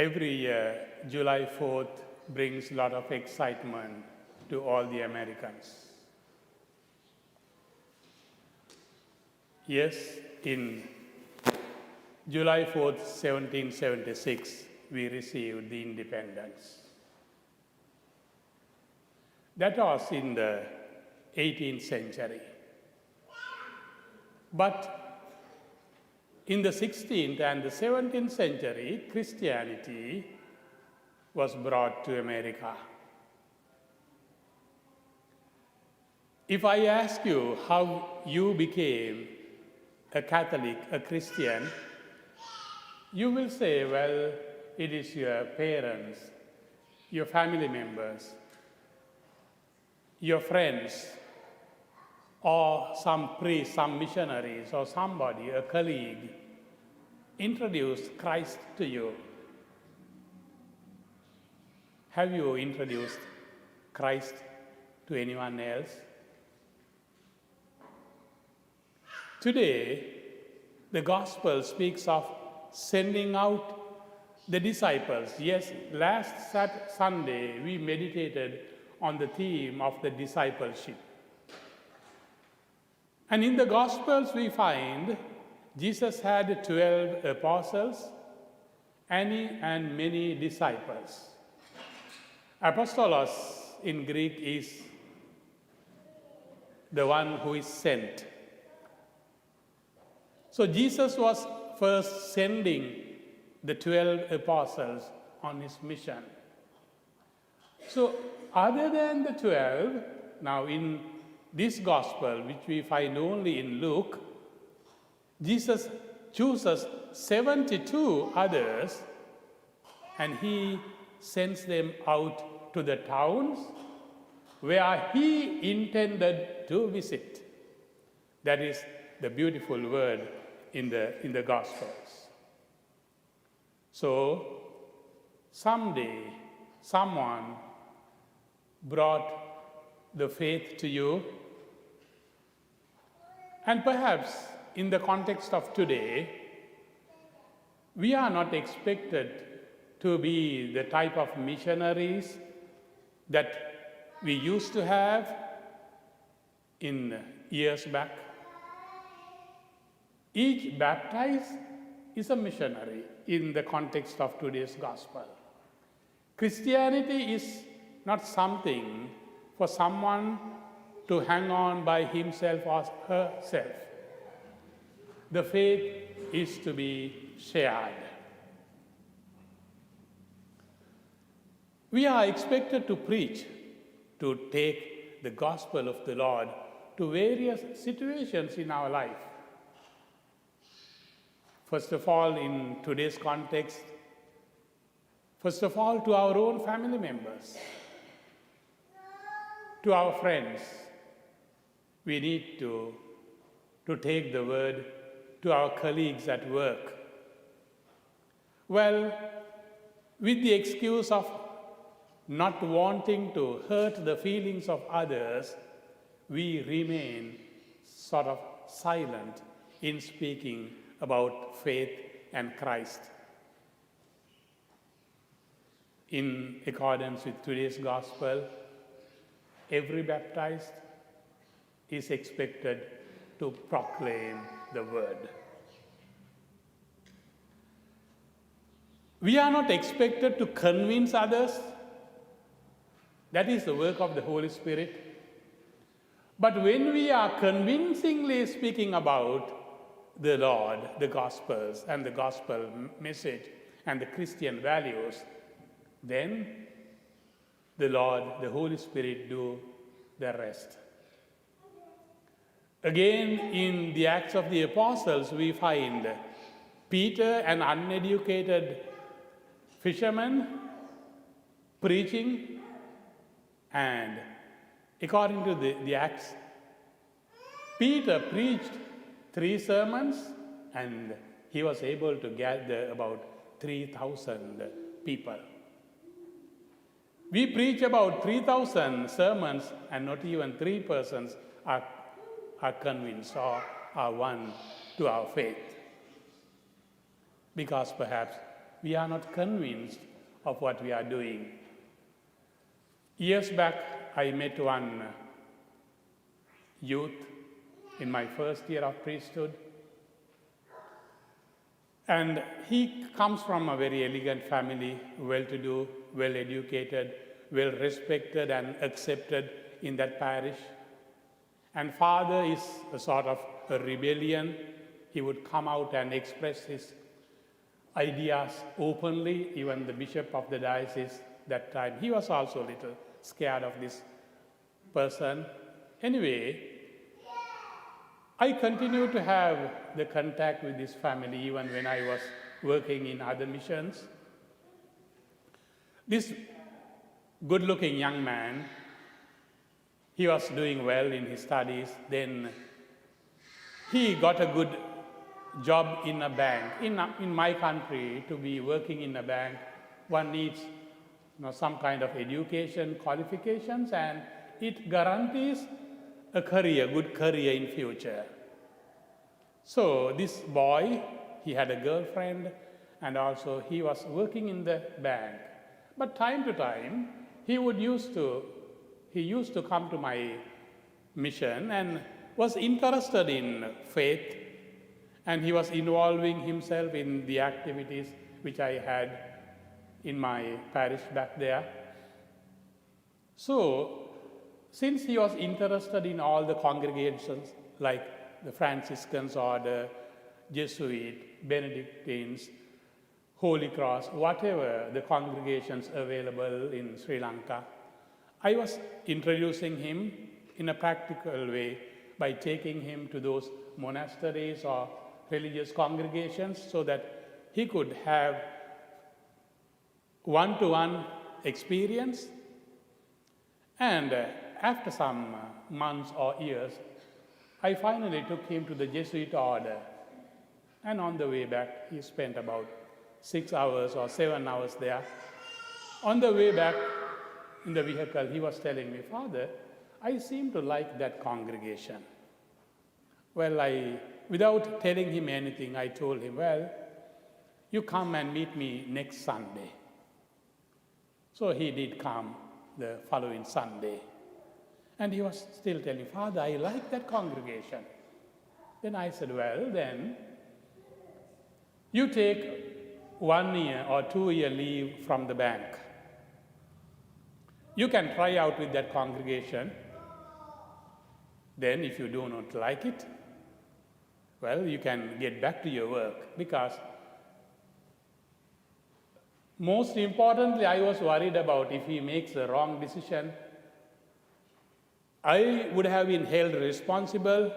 Every year, July 4th brings a lot of excitement to all the Americans. Yes, in July 4th, 1776, we received the independence. That was in the 18th century. But in the 16th and the 17th century, Christianity was brought to America. If I ask you how you became a Catholic, a Christian, you will say, well, it is your parents, your family members, your friends, or some priest, some missionaries, or somebody, a colleague, introduced Christ to you. Have you introduced Christ to anyone else? Today, the gospel speaks of sending out the disciples. Yes, last Sunday, we meditated on the theme of the discipleship. And in the Gospels, we find Jesus had 12 apostles and many disciples. Apostolos in Greek is the one who is sent. So Jesus was first sending the 12 apostles on his mission. So other than the 12, now in this gospel, which we find only in Luke, Jesus chooses 72 others and he sends them out to the towns where he intended to visit. That is the beautiful word in the Gospels. So, someday, someone brought the faith to you, and perhaps in the context of today, we are not expected to be the type of missionaries that we used to have in years back. Each baptized is a missionary in the context of today's gospel. Christianity is not something for someone to hang on by himself or herself. The faith is to be shared. We are expected to preach, to take the gospel of the Lord to various situations in our life. First of all, in today's context, first of all, to our own family members, to our friends. We need to take the word to our colleagues at work. Well, with the excuse of not wanting to hurt the feelings of others, we remain sort of silent in speaking about faith and Christ. In accordance with today's gospel, every baptized is expected to proclaim the word. We are not expected to convince others. That is the work of the Holy Spirit. But when we are convincingly speaking about the Lord, the Gospels, and the Gospel message, and the Christian values, then the Lord, the Holy Spirit do the rest. Again, in the Acts of the Apostles, we find Peter, an uneducated fisherman, preaching, and according to the Acts, Peter preached 3 sermons and he was able to gather about 3,000 people. We preach about 3,000 sermons and not even 3 persons are convinced or are won to our faith. Because perhaps we are not convinced of what we are doing. Years back, I met one youth in my first year of priesthood. And he comes from a very elegant family, well-to-do, well-educated, well-respected and accepted in that parish. And father is a sort of a rebellion. He would come out and express his ideas openly. Even the bishop of the diocese that time, he was also a little scared of this person. Anyway, I continued to have the contact with this family even when I was working in other missions. This good-looking young man, he was doing well in his studies. Then he got a good job in a bank. In my country, to be working in a bank, one needs some kind of education, qualifications, and it guarantees a career, good career in future. So this boy, he had a girlfriend, and also he was working in the bank. But time to time, he used to come to my mission and was interested in faith, and he was involving himself in the activities which I had in my parish back there. So, since he was interested in all the congregations, like the Franciscans or the Jesuit, Benedictines, Holy Cross, whatever the congregations available in Sri Lanka, I was introducing him in a practical way by taking him to those monasteries or religious congregations so that he could have one-to-one experience. And after some months or years, I finally took him to the Jesuit order. And on the way back, he spent about 6 hours or 7 hours there. On the way back in the vehicle, he was telling me, "Father, I seem to like that congregation." Well, without telling him anything, I told him, "Well, you come and meet me next Sunday." So he did come the following Sunday. And he was still telling, "Father, I like that congregation." Then I said, "Well, then, you take 1 year or 2 year leave from the bank. You can try out with that congregation. Then if you do not like it, well, you can get back to your work." Because most importantly, I was worried about if he makes a wrong decision, I would have been held responsible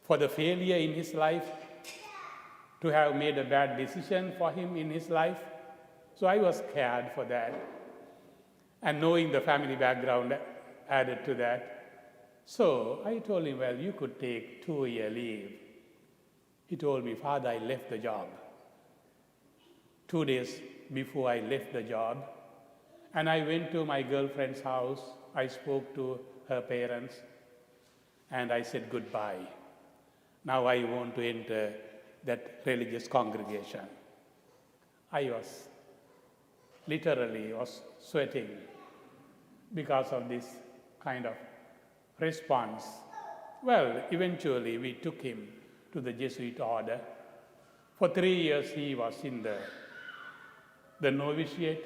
for the failure in his life, to have made a bad decision for him in his life. So I was scared for that. And knowing the family background added to that. So I told him, "Well, you could take 2 year leave." He told me, "Father, I left the job." 2 days before I left the job, and I went to my girlfriend's house. I spoke to her parents, and I said goodbye. Now I want to enter that religious congregation. I was literally sweating because of this kind of response. Well, eventually we took him to the Jesuit order. For 3 years he was in the novitiate.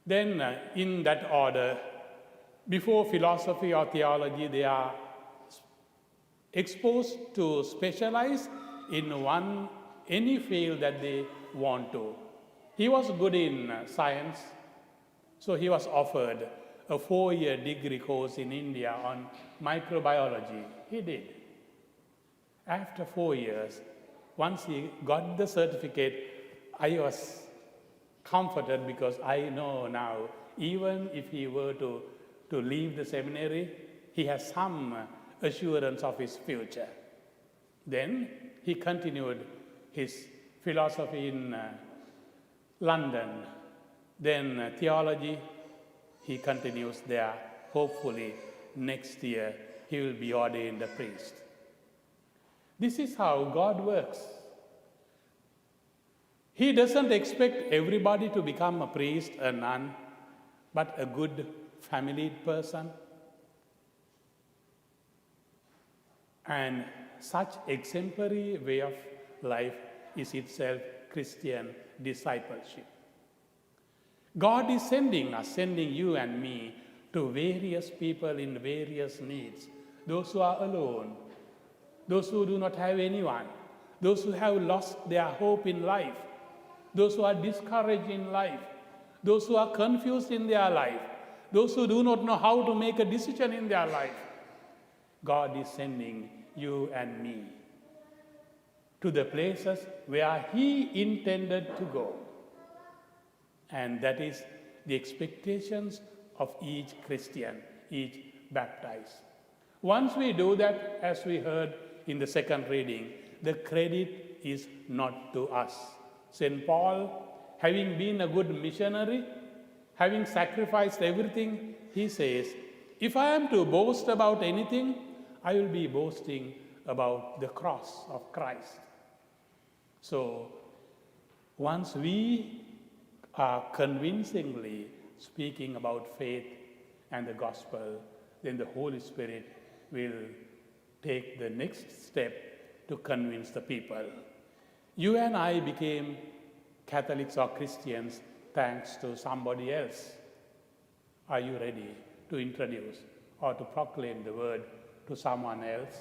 Then in that order, before philosophy or theology, they are exposed to specialize in any field that they want to. He was good in science, so he was offered a 4-year degree course in India on microbiology. He did. After 4 years, once he got the certificate, I was comforted because I know now, even if he were to leave the seminary, he has some assurance of his future. Then he continued his philosophy in London. Then theology, he continues there. Hopefully next year he will be ordained a priest. This is how God works. He doesn't expect everybody to become a priest, a nun, but a good family person. And such exemplary way of life is itself Christian discipleship. God is sending us, sending you and me to various people in various needs. Those who are alone, those who do not have anyone, those who have lost their hope in life, those who are discouraged in life, those who are confused in their life, those who do not know how to make a decision in their life. God is sending you and me to the places where He intended to go. And that is the expectations of each Christian, each baptized. Once we do that, as we heard in the second reading, the credit is not to us. St. Paul, having been a good missionary, having sacrificed everything, he says, if I am to boast about anything, I will be boasting about the cross of Christ. So, once we are convincingly speaking about faith and the gospel, then the Holy Spirit will take the next step to convince the people. You and I became Catholics or Christians thanks to somebody else. Are you ready to introduce or to proclaim the word to someone else?